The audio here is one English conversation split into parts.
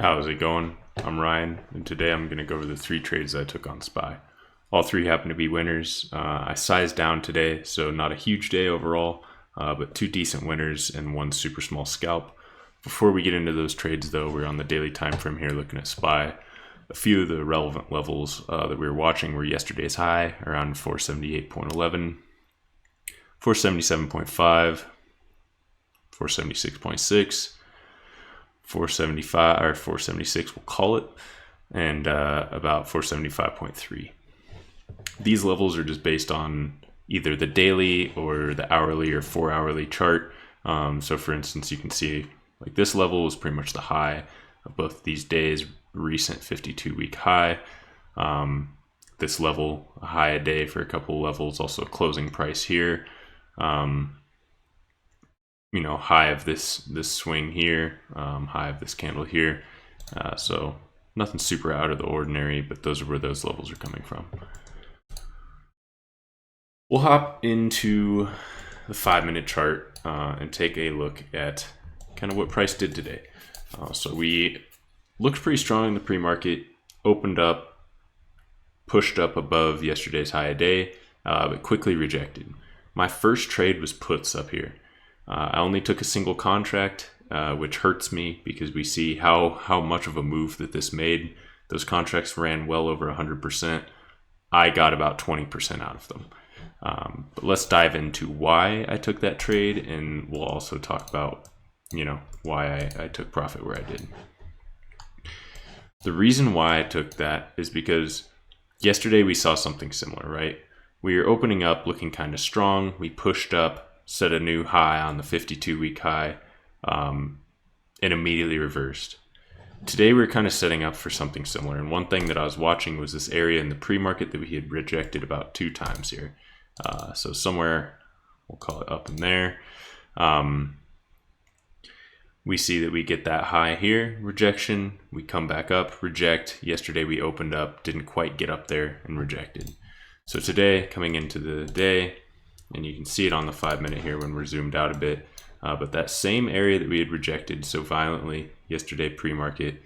How's it going? I'm Ryan, and today I'm going to go over the 3 trades I took on SPY. All 3 happen to be winners. I sized down today, so not a huge day overall, but 2 decent winners and 1 super small scalp. Before we get into those trades though, we're on the daily time frame here looking at SPY. A few of the relevant levels that we were watching were yesterday's high around 478.11, 477.5, 476.6, 475 or 476 we'll call it, and about 475.3. These levels are just based on either the daily or the hourly or 4-hourly chart. So for instance, you can see like this level was pretty much the high of both these days, recent 52-week high. This level, a high a day for a couple of levels, also a closing price here. High of this swing here, high of this candle here. So nothing super out of the ordinary, but those are where those levels are coming from. We'll hop into the 5-minute chart and take a look at kind of what price did today. So we looked pretty strong in the pre-market, opened up, pushed up above yesterday's high a day, but quickly rejected. My first trade was puts up here. I only took a single contract, which hurts me because we see how much of a move that this made. Those contracts ran well over 100%. I got about 20% out of them. But let's dive into why I took that trade, and we'll also talk about, why I took profit where I did. The reason why I took that is because yesterday we saw something similar, right? We were opening up looking kind of strong. We pushed up, set a new high on the 52-week high, and immediately reversed. Today we're kind of setting up for something similar, and one thing that I was watching was this area in the pre-market that we had rejected about 2 times here. So somewhere, we'll call it up in there. We see that we get that high here, rejection. We come back up, reject. Yesterday we opened up, didn't quite get up there, and rejected. So today, coming into the day, and you can see it on the 5-minute here when we're zoomed out a bit, but that same area that we had rejected so violently yesterday pre-market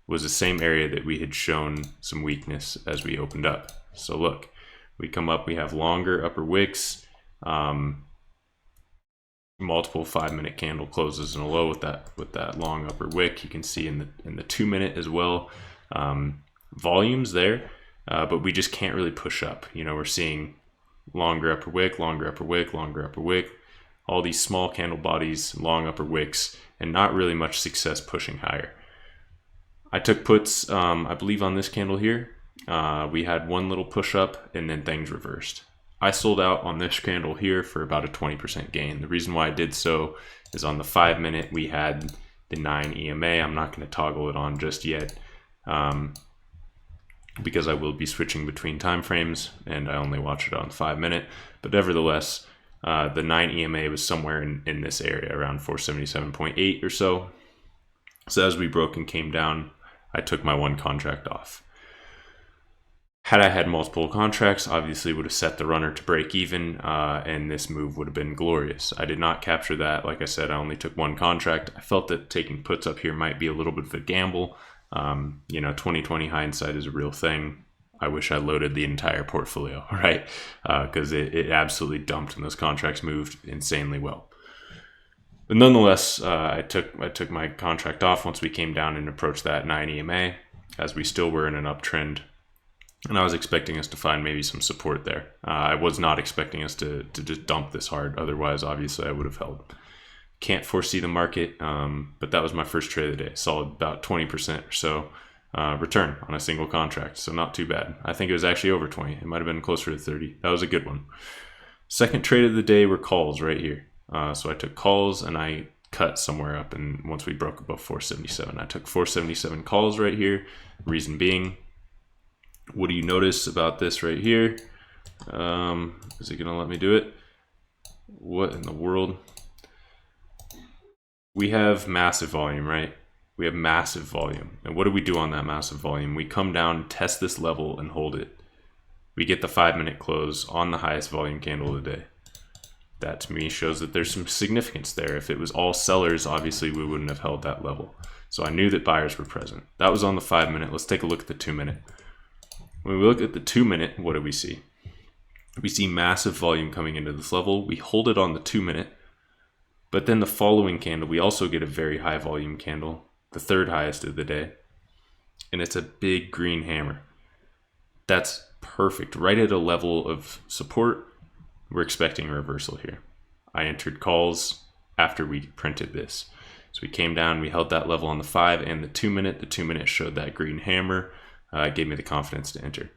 was the same area that we had shown some weakness as we opened up. So look, we come up, we have longer upper wicks, multiple 5-minute candle closes in a low with that long upper wick. You can see in the 2-minute as well, volumes there, but we just can't really push up. We're seeing longer upper wick, longer upper wick, longer upper wick, all these small candle bodies, long upper wicks, and not really much success pushing higher. I took puts, I believe on this candle here. We had one little push up and then things reversed. I sold out on this candle here for about a 20% gain. The reason why I did so is on the 5-minute we had the 9 EMA. I'm not going to toggle it on just yet because I will be switching between time frames and I only watch it on 5-minute. But nevertheless, the 9 EMA was somewhere in this area around 477.8 or so. So as we broke and came down, I took my 1 contract off. Had I had multiple contracts, obviously would have set the runner to break even, and this move would have been glorious. I did not capture that. Like I said, I only took 1 contract. I felt that taking puts up here might be a little bit of a gamble. 2020 hindsight is a real thing. I wish I loaded the entire portfolio, right? Because it absolutely dumped and those contracts moved insanely well. But nonetheless, I took my contract off once we came down and approached that 9 EMA, as we still were in an uptrend. And I was expecting us to find maybe some support there. I was not expecting us to just dump this hard. Otherwise, obviously, I would have held. Can't foresee the market, but that was my first trade of the day. Saw about 20% or so return on a single contract. So not too bad. I think it was actually over 20. It might have been closer to 30. That was a good one. Second trade of the day were calls right here. So I took calls and I cut somewhere up. And once we broke above 477, I took 477 calls right here. Reason being, what do you notice about this right here? Is it gonna let me do it? What in the world? We have massive volume, right? We have massive volume. And what do we do on that massive volume? We come down, test this level, and hold it. We get the 5-minute close on the highest volume candle of the day. That to me shows that there's some significance there. If it was all sellers, obviously we wouldn't have held that level. So I knew that buyers were present. That was on the 5 minute. Let's take a look at the 2 minute. When we look at the 2 minute, what do we see? We see massive volume coming into this level. We hold it on the 2 minute, but then the following candle, we also get a very high volume candle, the third highest of the day, and it's a big green hammer. That's perfect. Right at a level of support, we're expecting a reversal here. I entered calls after we printed this. So we came down, we held that level on the 5 and the 2 minute. The 2 minute showed that green hammer. It gave me the confidence to enter.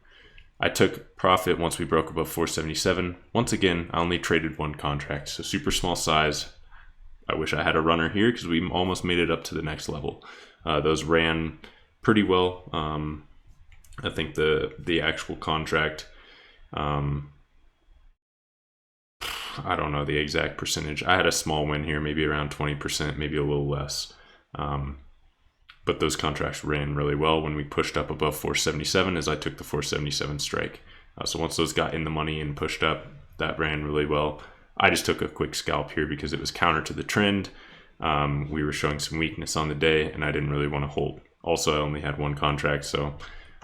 I took profit once we broke above 477. Once again, I only traded one contract, so super small size. I wish I had a runner here because we almost made it up to the next level. Those ran pretty well. I think the actual contract, I don't know the exact percentage. I had a small win here, maybe around 20%, maybe a little less. But those contracts ran really well when we pushed up above 477 as I took the 477 strike. So once those got in the money and pushed up, that ran really well. I just took a quick scalp here because it was counter to the trend. We were showing some weakness on the day and I didn't really want to hold. Also, I only had one contract, so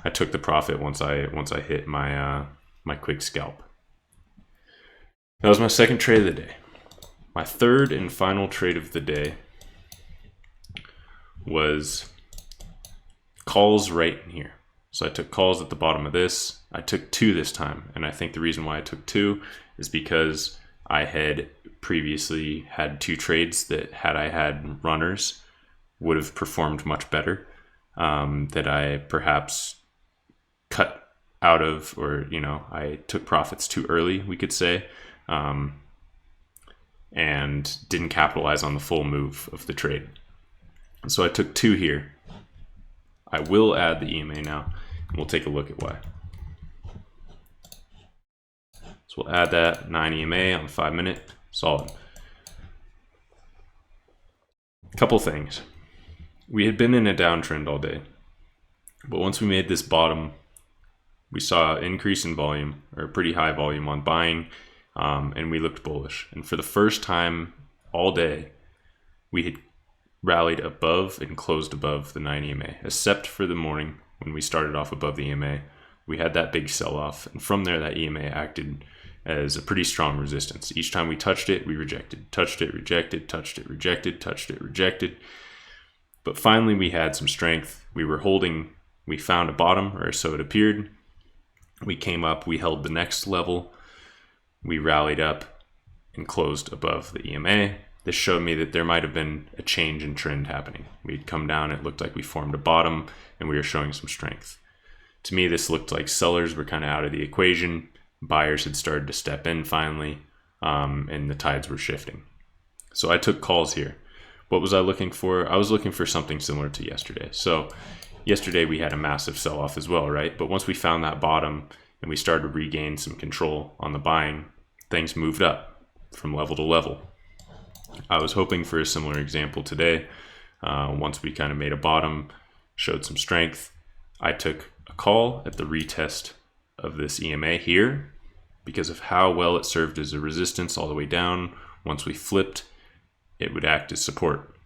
I took the profit once I hit my my quick scalp. That was my second trade of the day. My third and final trade of the day was calls right in here. So I took calls at the bottom of this. I took 2 this time, and I think the reason why I took 2 is because I had previously had 2 trades that, had I had runners, would have performed much better, that I perhaps cut out of, or I took profits too early, we could say, and didn't capitalize on the full move of the trade. So I took 2 here. I will add the EMA now, and we'll take a look at why. So we'll add that 9 EMA on the 5 minute, solid. A couple things. We had been in a downtrend all day, but once we made this bottom, we saw an increase in volume, or a pretty high volume on buying, and we looked bullish. And for the first time all day, we had rallied above and closed above the 9 EMA, except for the morning when we started off above the EMA. We had that big sell-off, and from there that EMA acted as a pretty strong resistance. Each time we touched it, we rejected, touched it, rejected, touched it, rejected, touched it, rejected. But finally we had some strength. We were holding, we found a bottom, or so it appeared. We came up, we held the next level, we rallied up and closed above the EMA. This showed me that there might have been a change in trend happening. We'd come down, it looked like we formed a bottom, and we were showing some strength. To me, this looked like sellers were kind of out of the equation. Buyers had started to step in finally, and the tides were shifting. So I took calls here. What was I looking for? I was looking for something similar to yesterday. So yesterday we had a massive sell-off as well, right? But once we found that bottom and we started to regain some control on the buying, things moved up from level to level. I was hoping for a similar example today. Once we kind of made a bottom, showed some strength, I took a call at the retest of this EMA here because of how well it served as a resistance all the way down. Once we flipped, it would act as support.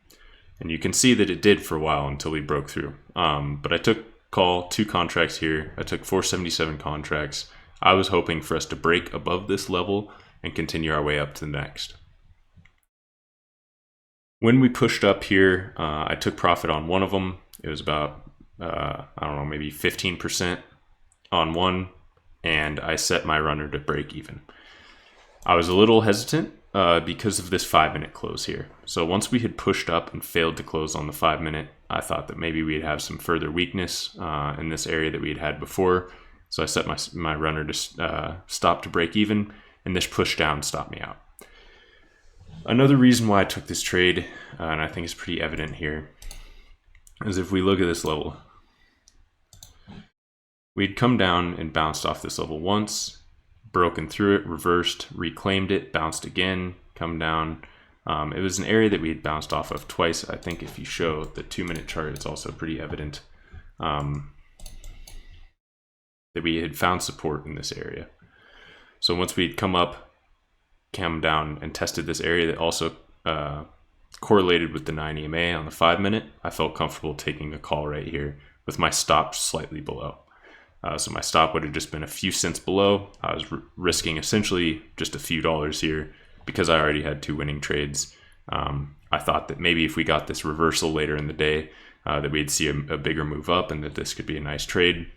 And you can see that it did for a while until we broke through. But I took call 2 contracts here. I took 477 contracts. I was hoping for us to break above this level and continue our way up to the next. When we pushed up here, I took profit on one of them. It was about, I don't know, maybe 15% on one, and I set my runner to break even. I was a little hesitant because of this 5 minute close here. So once we had pushed up and failed to close on the 5 minute, I thought that maybe we'd have some further weakness in this area that we had before. So I set my runner to stop to break even, and this push down stopped me out. Another reason why I took this trade, and I think it's pretty evident here, is if we look at this level, we'd come down and bounced off this level once, broken through it, reversed, reclaimed it, bounced again, come down. It was an area that we had bounced off of twice. I think if you show the 2 minute chart, it's also pretty evident that we had found support in this area. So once we'd come up, came down and tested this area that also correlated with the 9 EMA on the 5-minute, I felt comfortable taking a call right here with my stop slightly below. So my stop would have just been a few cents below. I was risking essentially just a few dollars here because I already had 2 winning trades. I thought that maybe if we got this reversal later in the day, that we'd see a bigger move up and that this could be a nice trade.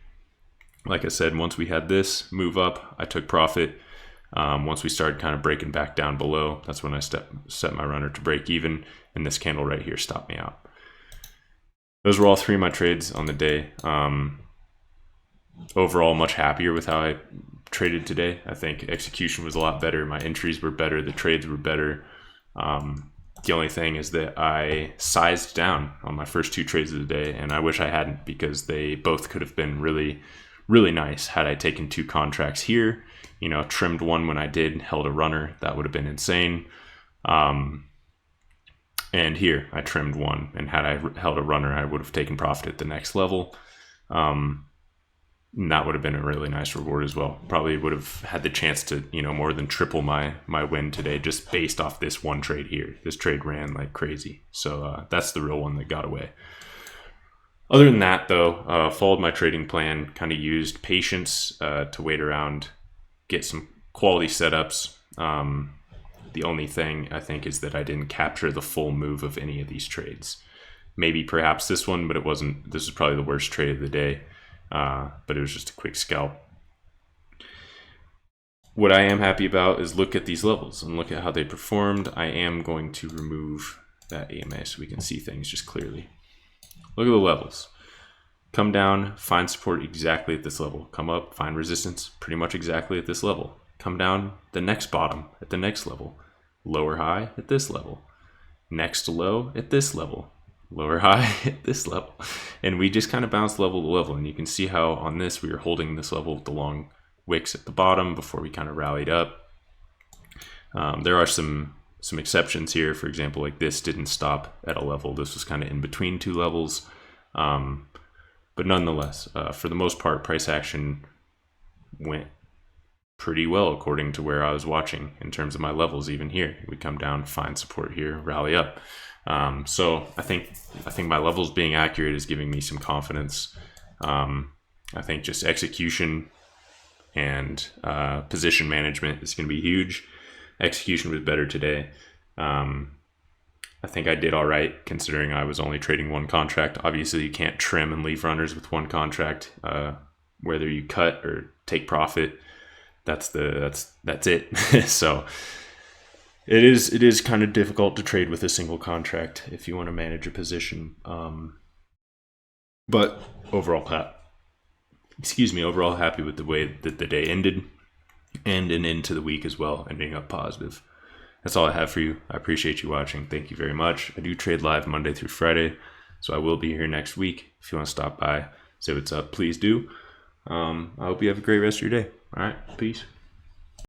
Like I said, once we had this move up, I took profit. Once we started kind of breaking back down below, that's when I set my runner to break even, and this candle right here stopped me out. Those were all 3 of my trades on the day. Overall, much happier with how I traded today. I think execution was a lot better. My entries were better. The trades were better. The only thing is that I sized down on my first 2 trades of the day, and I wish I hadn't, because they both could have been really, really nice had I taken 2 contracts here, trimmed one when I did, held a runner. That would have been insane. And here I trimmed one, and had I held a runner, I would have taken profit at the next level. And that would have been a really nice reward as well. Probably would have had the chance to, more than triple my win today just based off this one trade here. This trade ran like crazy. So that's the real one that got away. Other than that, though, followed my trading plan, kind of used patience to wait around, get some quality setups. The only thing I think is that I didn't capture the full move of any of these trades. Maybe perhaps this one, but it wasn't. This is probably the worst trade of the day. But it was just a quick scalp. What I am happy about is look at these levels and look at how they performed. I am going to remove that EMA so we can see things just clearly. Look at the levels. Come down, find support exactly at this level. Come up, find resistance pretty much exactly at this level. Come down the next bottom at the next level. Lower high at this level. Next low at this level. Lower high at this level, and we just kind of bounced level to level. And you can see how on this we were holding this level with the long wicks at the bottom before we kind of rallied up. There are some exceptions here. For example, like this didn't stop at a level. This was kind of in between 2 levels, but nonetheless, for the most part, price action went pretty well according to where I was watching in terms of my levels. Even here, we come down, find support here, rally up. So I think my levels being accurate is giving me some confidence. I think just execution and position management is going to be huge. Execution was better today. I think I did all right considering I was only trading 1 contract. Obviously, you can't trim and leave runners with 1 contract. Whether you cut or take profit, that's it. So. It is kind of difficult to trade with a single contract if you want to manage a position. But overall happy with the way that the day ended and into the week as well, ending up positive. That's all I have for you. I appreciate you watching. Thank you very much. I do trade live Monday through Friday, so I will be here next week. If you want to stop by, say what's up, please do. I hope you have a great rest of your day. All right, peace.